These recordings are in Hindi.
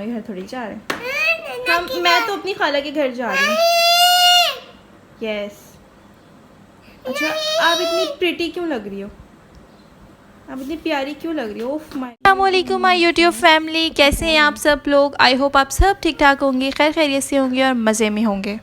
नानो के घर थोड़ी जा रहे हैं मैं तो अपनी खाला के घर जा रही हूँ। यस। अच्छा आप इतनी प्रिटी क्यों लग रही हो? आप इतनी प्यारी क्यों लग रही हो? ओफ माय। अस्सलामुअलैकुम माय यूट्यूब फैमिली, कैसे हैं आप सब लोग? आई होप आप सब ठीक ठाक होंगे, खैर खैरियत से होंगे और मज़े में होंगे।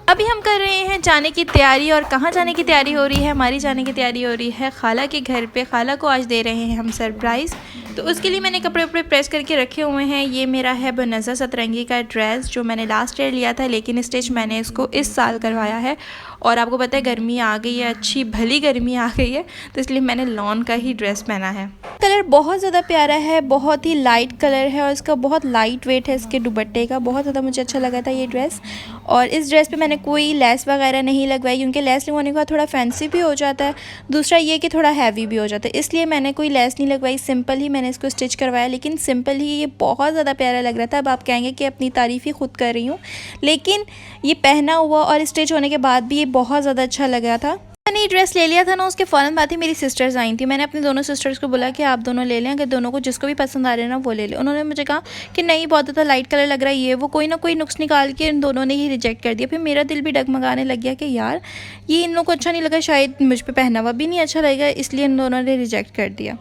अभी हम कर रहे हैं जाने की तैयारी। और कहाँ जाने की तैयारी हो रही है? हमारी जाने की तैयारी हो रही है खाला के घर पे। खाला को आज दे रहे हैं हम सरप्राइज़, तो उसके लिए मैंने कपड़े वपड़े प्रेस करके रखे हुए हैं। ये मेरा है बनज़र सतरंगी का ड्रेस जो मैंने लास्ट ईयर लिया था, लेकिन स्टिच मैंने इसको इस साल करवाया है। और आपको पता है गर्मी आ गई है, अच्छी भली गर्मी आ गई है, तो इसलिए मैंने लॉन का ही ड्रेस पहना है। कलर बहुत ज़्यादा प्यारा है, बहुत ही लाइट कलर है और इसका बहुत लाइट वेट है इसके दुपट्टे का। बहुत ज़्यादा मुझे अच्छा लगा था ये ड्रेस। और इस ड्रेस पे मैंने कोई लेस वगैरह नहीं लगवाई, क्योंकि लेस लगवाने के बाद थोड़ा फैंसी भी हो जाता है, दूसरा ये कि थोड़ा हैवी भी हो जाता है, इसलिए मैंने कोई लेस नहीं लगवाई। सिंपल ही मैंने इसको स्टिच करवाया, लेकिन सिंपल ही ये बहुत ज़्यादा प्यारा लग रहा था। अब आप कहेंगे कि अपनी तारीफ़ ही खुद कर रही हूँ, लेकिन ये पहना हुआ और स्टिच होने के बाद भी ये बहुत ज़्यादा अच्छा लग रहा था। मैंने ये ड्रेस ले लिया था ना, उसके फ़ौरन बाद ही मेरी सिस्टर्स आई थी। मैंने अपनी दोनों सिस्टर्स को बोला कि आप दोनों ले लें, अगर दोनों को जिसको भी पसंद आ रहे हैं ना वो ले लें। उन्होंने मुझे कहा कि नहीं बहुत ज़्यादा लाइट कलर लग रहा है, ये वो कोई ना कोई नुक्स निकाल के इन दोनों ने ही रिजेक्ट कर दिया। फिर मेरा दिल भी डगमगाने लग गया कि यार ये इन लोगों को अच्छा नहीं लगा, शायद मुझ पर पहना हुआ भी नहीं अच्छा लगेगा, इसलिए इन दोनों ने रिजेक्ट कर दिया।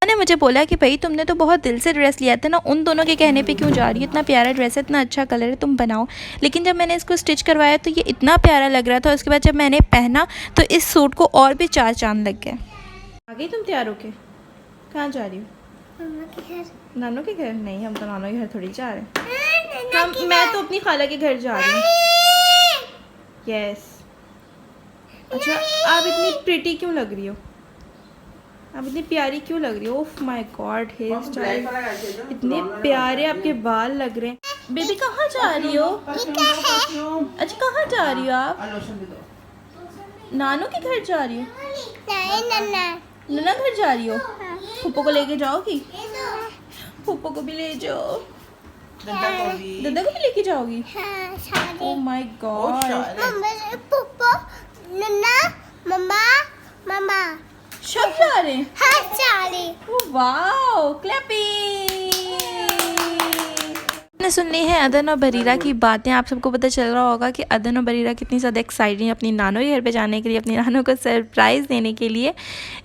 उन्होंने मुझे बोला कि भाई तुमने तो बहुत दिल से ड्रेस लिया था ना, उन दोनों के कहने पे क्यों जा रही हो? इतना प्यारा ड्रेस है, इतना अच्छा कलर है, तुम बनाओ। लेकिन जब मैंने इसको स्टिच करवाया तो ये इतना प्यारा लग रहा था। उसके बाद जब मैंने पहना तो इस सूट को और भी चार चांद लग गए। आ गई तुम तैयार होके? कहाँ जा रही हो? नानू के घर? नहीं, हम तो नानू के घर थोड़ी जा रहे हैं मैं तो अपनी खाला के घर जा रही हूँ। यस। अच्छा आप इतनी प्रिटी क्यों लग रही हो? आप इतनी प्यारी क्यों लग रही हो? ओफ माय गॉड, हेयर स्टाइल इतने प्यारे आपके बाल लग रहे हैं। बेबी कहाँ जा रही हो? अच्छा कहाँ जा रही हो आप? नानू के घर जा रही हो? नन्ना घर जा रही हो? फूफो को लेके जाओगी? फूफो को भी ले जाओ, दादा को भी लेके जाओगी? Oh my God. सब जा रहे हैं? हाँ जा रहे। Wow, clapping. ने सुन ली है अदन और बरीरा की बातें। आप सबको पता चल रहा होगा कि अदन और बरीरा कितनी ज़्यादा एक्साइटेड हैं अपनी नानो के घर पे जाने के लिए, अपनी नानो को सरप्राइज़ देने के लिए।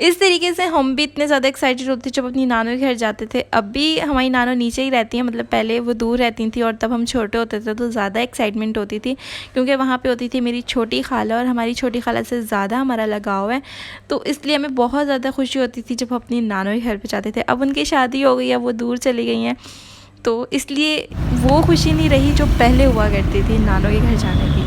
इस तरीके से हम भी इतने ज़्यादा एक्साइटेड होते जब अपनी नानो के घर जाते थे। अब भी हमारी नानो नीचे ही रहती हैं, मतलब पहले वो दूर रहती थी और तब हम छोटे होते थे तो ज़्यादा एक्साइटमेंट होती थी, क्योंकि वहाँ पर होती थी मेरी छोटी खाला और हमारी छोटी खाला से ज़्यादा हमारा लगाव है, तो इसलिए हमें बहुत ज़्यादा खुशी होती थी जब अपनी नानो के घर पर जाते थे। अब उनकी शादी हो गई है, वो दूर चली गई हैं, तो इसलिए वो खुशी नहीं रही जो पहले हुआ करती थी नानो के घर जाने की।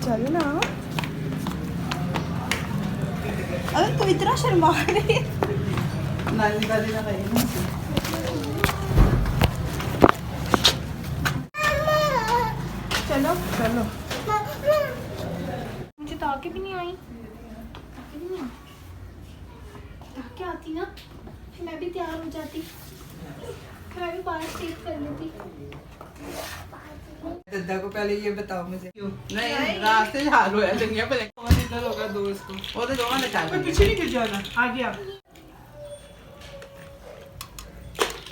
चलो ना, अगर तू इतना शर्मा रही है। चलो चलो, मुझे तो आके भी नहीं आई। आके आती ना मैं भी तैयार हो जाती, मैं भी बाहर सेव कर लेती। दादा को पहले ये बताओ मुझे क्यों नहीं रास्ते से हाल होया दुनिया पे कौन इधर होगा दोस्त को वो तो दोनों ने चाहे पीछे नहीं गिर जाना आ गया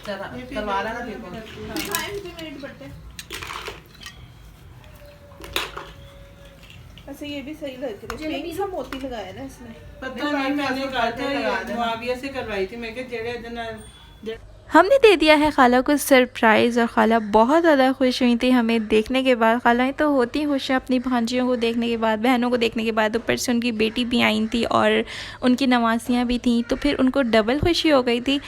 चला तलवार ना देखो 5 मिनट पड़ते ऐसे ये भी सही लग रहा है, जलेबी पिंक सा मोती लगाया ना इसमें। पता नहीं मैंने मुआविया से करवाई थी, मैं कि जेड़े दिन हमने दे दिया है खाला को सरप्राइज़ और खाला बहुत ज़्यादा खुश हुई थी हमें देखने के बाद। खालाएँ तो होती खुश हैं अपनी भांजियों को देखने के बाद, बहनों को देखने के बाद। ऊपर से उनकी बेटी भी आई थी और उनकी नवासियाँ भी थीं, तो फिर उनको डबल खुशी हो गई थी।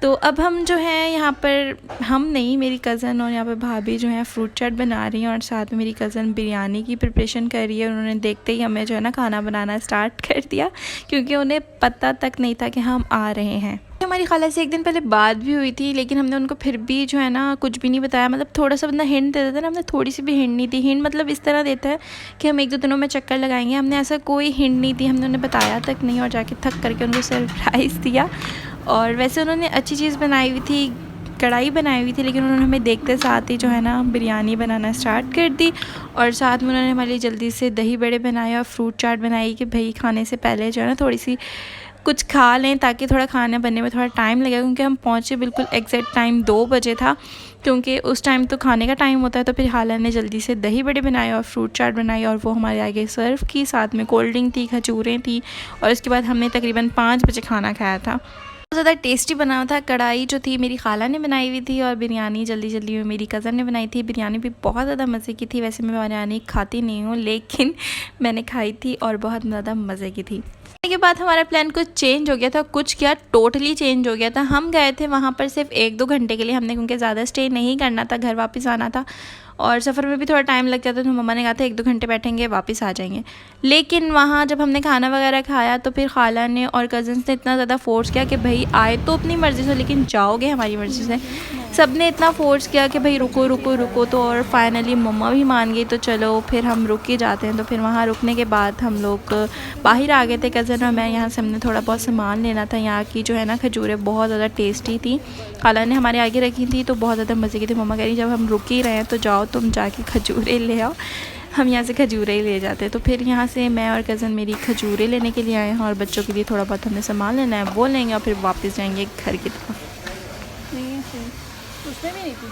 तो अब हम जो है यहाँ पर, हम नहीं, मेरी कज़न और यहाँ पर भाभी जो है फ्रूट चाट बना रही हैं और साथ में मेरी कज़न बिरयानी की प्रिपरेशन कर रही है। उन्होंने देखते ही हमें जो है ना खाना बनाना स्टार्ट कर दिया, क्योंकि उन्हें पता तक नहीं था कि हम आ रहे हैं। हमारी खाला से एक दिन पहले बात भी हुई थी, लेकिन हमने उनको फिर भी जो है ना कुछ भी नहीं बताया। मतलब थोड़ा सा बंदा हिंट देता था ना, हमने थोड़ी सी भी हिंट नहीं दी। हिंट मतलब इस तरह देता है कि हम 1-2 दिनों में चक्कर लगाएंगे, हमने ऐसा कोई हिंट नहीं दी। हमने उन्हें बताया तक नहीं और जाके थक करके उनको सरप्राइज़ दिया। और वैसे उन्होंने अच्छी चीज़ बनाई हुई थी, कढ़ाई बनाई हुई थी, लेकिन उन्होंने हमें देखते साथ ही जो है ना बिरयानी बनाना स्टार्ट कर दी। और साथ में उन्होंने हमारे लिए जल्दी से दही बड़े बनाए और फ्रूट चाट बनाई कि भाई खाने से पहले जो है ना थोड़ी सी कुछ खा लें, ताकि थोड़ा खाना बनने में थोड़ा टाइम लगेगा, क्योंकि हम पहुँचे बिल्कुल एग्जैक्ट टाइम 2 बजे था, क्योंकि उस टाइम तो खाने का टाइम होता है। तो फिर खाला ने जल्दी से दही बड़े बनाए और फ्रूट चाट बनाई और वो हमारे आगे सर्व की। साथ में कोल्ड ड्रिंक थी, खजूरें थी, और इसके बाद हमने तकरीबन 5 बजे खाना खाया था। बहुत ज़्यादा टेस्टी बना था। कढ़ाई जो थी मेरी खाला ने बनाई हुई थी और बिरयानी जल्दी जल्दी में मेरी कज़न ने बनाई थी। बिरयानी भी बहुत ज़्यादा मज़े की थी। वैसे मैं बिरयानी खाती नहीं हूँ, लेकिन मैंने खाई थी और बहुत ज़्यादा मज़े की थी। के बाद हमारा प्लान कुछ चेंज हो गया था, कुछ क्या टोटली चेंज हो गया था। हम गए थे वहाँ पर सिर्फ 1-2 घंटे के लिए हमने, क्योंकि ज़्यादा स्टे नहीं करना था, घर वापस आना था और सफ़र में भी थोड़ा टाइम लग जाता। तो मम्मा ने कहा था 1-2 घंटे बैठेंगे वापस आ जाएंगे। लेकिन वहाँ जब हमने खाना वगैरह खाया तो फिर खाला ने और कज़न्स ने इतना ज़्यादा फ़ोर्स किया कि भाई आए तो अपनी मर्ज़ी से, लेकिन जाओगे हमारी मर्ज़ी से। सब ने इतना फ़ोर्स किया कि भाई रुको रुको रुको, तो और फाइनली मम्मा भी मान गई, तो चलो फिर हम रुक के जाते हैं। तो फिर वहाँ रुकने के बाद हम लोग बाहर आ गए थे, कज़न और मैं। यहाँ से हमने थोड़ा बहुत सामान लेना था। यहाँ की जो है ना खजूरें बहुत ज़्यादा टेस्टी थी, खाला ने हमारे आगे रखी थी, तो बहुत ज़्यादा मज़े की थी। मम्मा कह रही जब हम रुक ही रहे हैं तो जाओ तुम जाके खजूरें ले आओ। हम यहाँ से खजूरें ही ले जाते। तो फिर यहाँ से मैं और कज़न मेरी खजूरें लेने के लिए आए हैं और बच्चों के लिए थोड़ा बहुत हमने सामान लेना है, वो लेंगे और फिर वापस जाएंगे घर की तरफ। नहीं उसमें भी नहीं थी।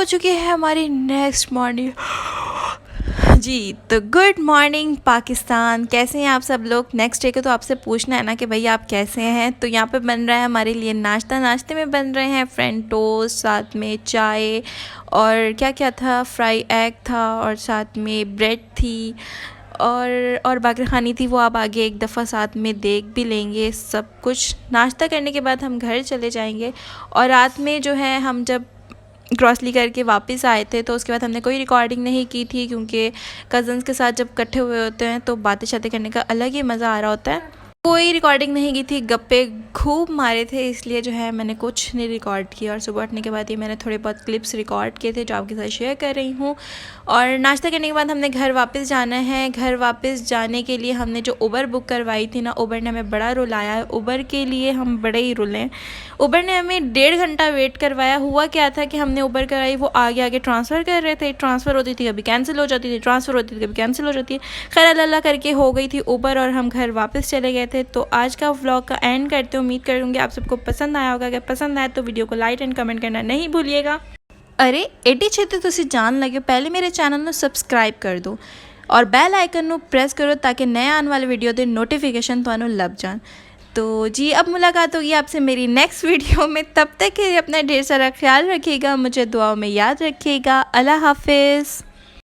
चुकी है हमारी नेक्स्ट मॉर्निंग जी। तो गुड मॉर्निंग पाकिस्तान, कैसे हैं आप सब लोग। नेक्स्ट डे को तो आपसे पूछना है ना कि भाई आप कैसे हैं। तो यहाँ पे बन रहा है हमारे लिए नाश्ता। नाश्ते में बन रहे हैं फ्रेंच टोस्ट, साथ में चाय और क्या क्या था, फ्राई एग था और साथ में ब्रेड थी और बाकी खानी थी, वो आप आगे एक दफ़ा साथ में देख भी लेंगे। सब कुछ नाश्ता करने के बाद हम घर चले जाएंगे। और रात में जो है हम जब ग्रॉसरी करके वापस आए थे तो उसके बाद हमने कोई रिकॉर्डिंग नहीं की थी, क्योंकि कज़न्स के साथ जब इकट्ठे हुए होते हैं तो बातें शातें करने का अलग ही मज़ा आ रहा होता है। कोई रिकॉर्डिंग नहीं की थी, गप्पे खूब मारे थे, इसलिए जो है मैंने कुछ नहीं रिकॉर्ड किया। और सुबह उठने के बाद ही मैंने थोड़े बहुत क्लिप्स रिकॉर्ड किए थे जो आपके साथ शेयर कर रही हूँ। और नाश्ता करने के बाद हमने घर वापस जाना है। घर वापस जाने के लिए हमने जो उबर बुक करवाई थी ना, उबर ने हमें बड़ा रुलाया है। उबर के लिए हम बड़े ही रुले हैं। उबर ने हमें 1.5 घंटा वेट करवाया। हुआ क्या था कि हमने उबर कराई, वो आगे आगे ट्रांसफ़र कर रहे थे, ट्रांसफ़र होती थी कभी कैंसिल हो जाती थी, ट्रांसफ़र होती थी कभी कैंसिल हो जाती है। खैर अल्लाह करके हो गई थी उबर और हम घर वापस चले गए थे। तो आज का व्लॉग का एंड करते हैं। उम्मीद करूँगी आप सबको पसंद आया होगा। अगर पसंद आया तो वीडियो को लाइक एंड कमेंट करना नहीं भूलिएगा। अरे एडी छेती तुसी जान लगे, पहले मेरे चैनल ਨੂੰ ਸਬਸਕ੍ਰਾਈਬ ਕਰ ਦਿਓ और बैल आइकन ਨੂੰ प्रेस करो ताकि नए आने वाले वीडियो के नोटिफिकेशन ਤੁਹਾਨੂੰ लग जान। तो जी अब मुलाकात होगी आपसे मेरी नेक्स्ट वीडियो में। तब तक के लिए अपना ढेर सारा ख्याल रखिएगा, मुझे दुआओं में याद रखिएगा। अल्लाह हाफिज़।